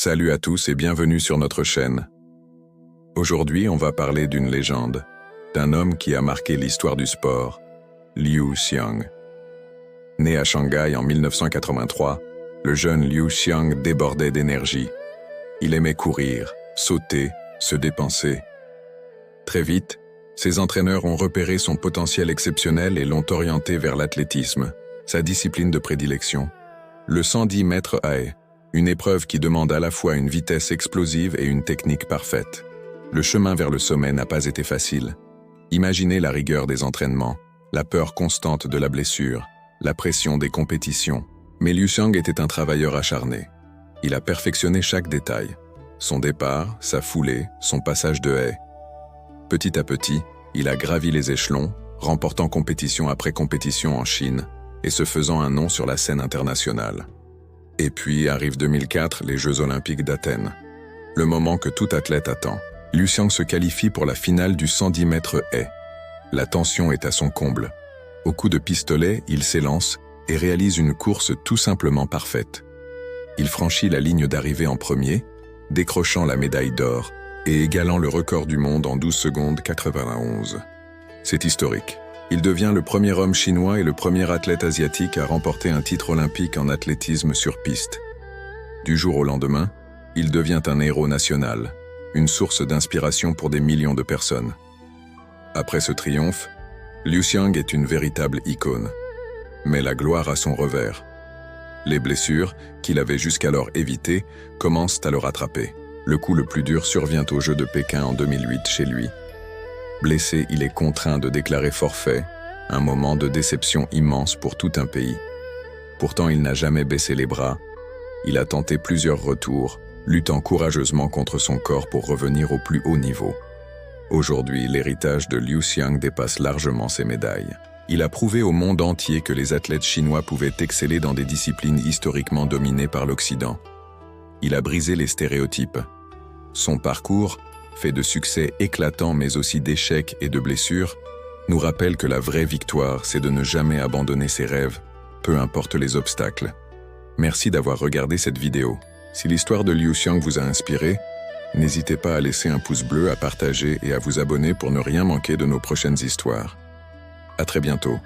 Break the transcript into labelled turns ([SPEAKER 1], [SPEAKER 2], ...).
[SPEAKER 1] Salut à tous et bienvenue sur notre chaîne. Aujourd'hui, on va parler d'une légende, d'un homme qui a marqué l'histoire du sport, Liu Xiang. Né à Shanghai en 1983, le jeune Liu Xiang débordait d'énergie. Il aimait courir, sauter, se dépenser. Très vite, ses entraîneurs ont repéré son potentiel exceptionnel et l'ont orienté vers l'athlétisme, sa discipline de prédilection. Le 110 mètres haies, une épreuve qui demande à la fois une vitesse explosive et une technique parfaite. Le chemin vers le sommet n'a pas été facile. Imaginez la rigueur des entraînements, la peur constante de la blessure, la pression des compétitions. Mais Liu Xiang était un travailleur acharné. Il a perfectionné chaque détail. Son départ, sa foulée, son passage de haie. Petit à petit, il a gravi les échelons, remportant compétition après compétition en Chine et se faisant un nom sur la scène internationale. Et puis arrive 2004, les Jeux Olympiques d'Athènes. Le moment que tout athlète attend. Liu Xiang se qualifie pour la finale du 110 mètres haies. La tension est à son comble. Au coup de pistolet, il s'élance et réalise une course tout simplement parfaite. Il franchit la ligne d'arrivée en premier, décrochant la médaille d'or et égalant le record du monde en 12 secondes 91. C'est historique. Il devient le premier homme chinois et le premier athlète asiatique à remporter un titre olympique en athlétisme sur piste. Du jour au lendemain, il devient un héros national, une source d'inspiration pour des millions de personnes. Après ce triomphe, Liu Xiang est une véritable icône. Mais la gloire a son revers. Les blessures, qu'il avait jusqu'alors évitées, commencent à le rattraper. Le coup le plus dur survient aux Jeux de Pékin en 2008 chez lui. Blessé, il est contraint de déclarer forfait, un moment de déception immense pour tout un pays. Pourtant, il n'a jamais baissé les bras. Il a tenté plusieurs retours, luttant courageusement contre son corps pour revenir au plus haut niveau. Aujourd'hui, l'héritage de Liu Xiang dépasse largement ses médailles. Il a prouvé au monde entier que les athlètes chinois pouvaient exceller dans des disciplines historiquement dominées par l'Occident. Il a brisé les stéréotypes. Son parcours, fait de succès éclatants mais aussi d'échecs et de blessures, nous rappelle que la vraie victoire, c'est de ne jamais abandonner ses rêves, peu importe les obstacles. Merci d'avoir regardé cette vidéo. Si l'histoire de Liu Xiang vous a inspiré, n'hésitez pas à laisser un pouce bleu, à partager et à vous abonner pour ne rien manquer de nos prochaines histoires. À très bientôt.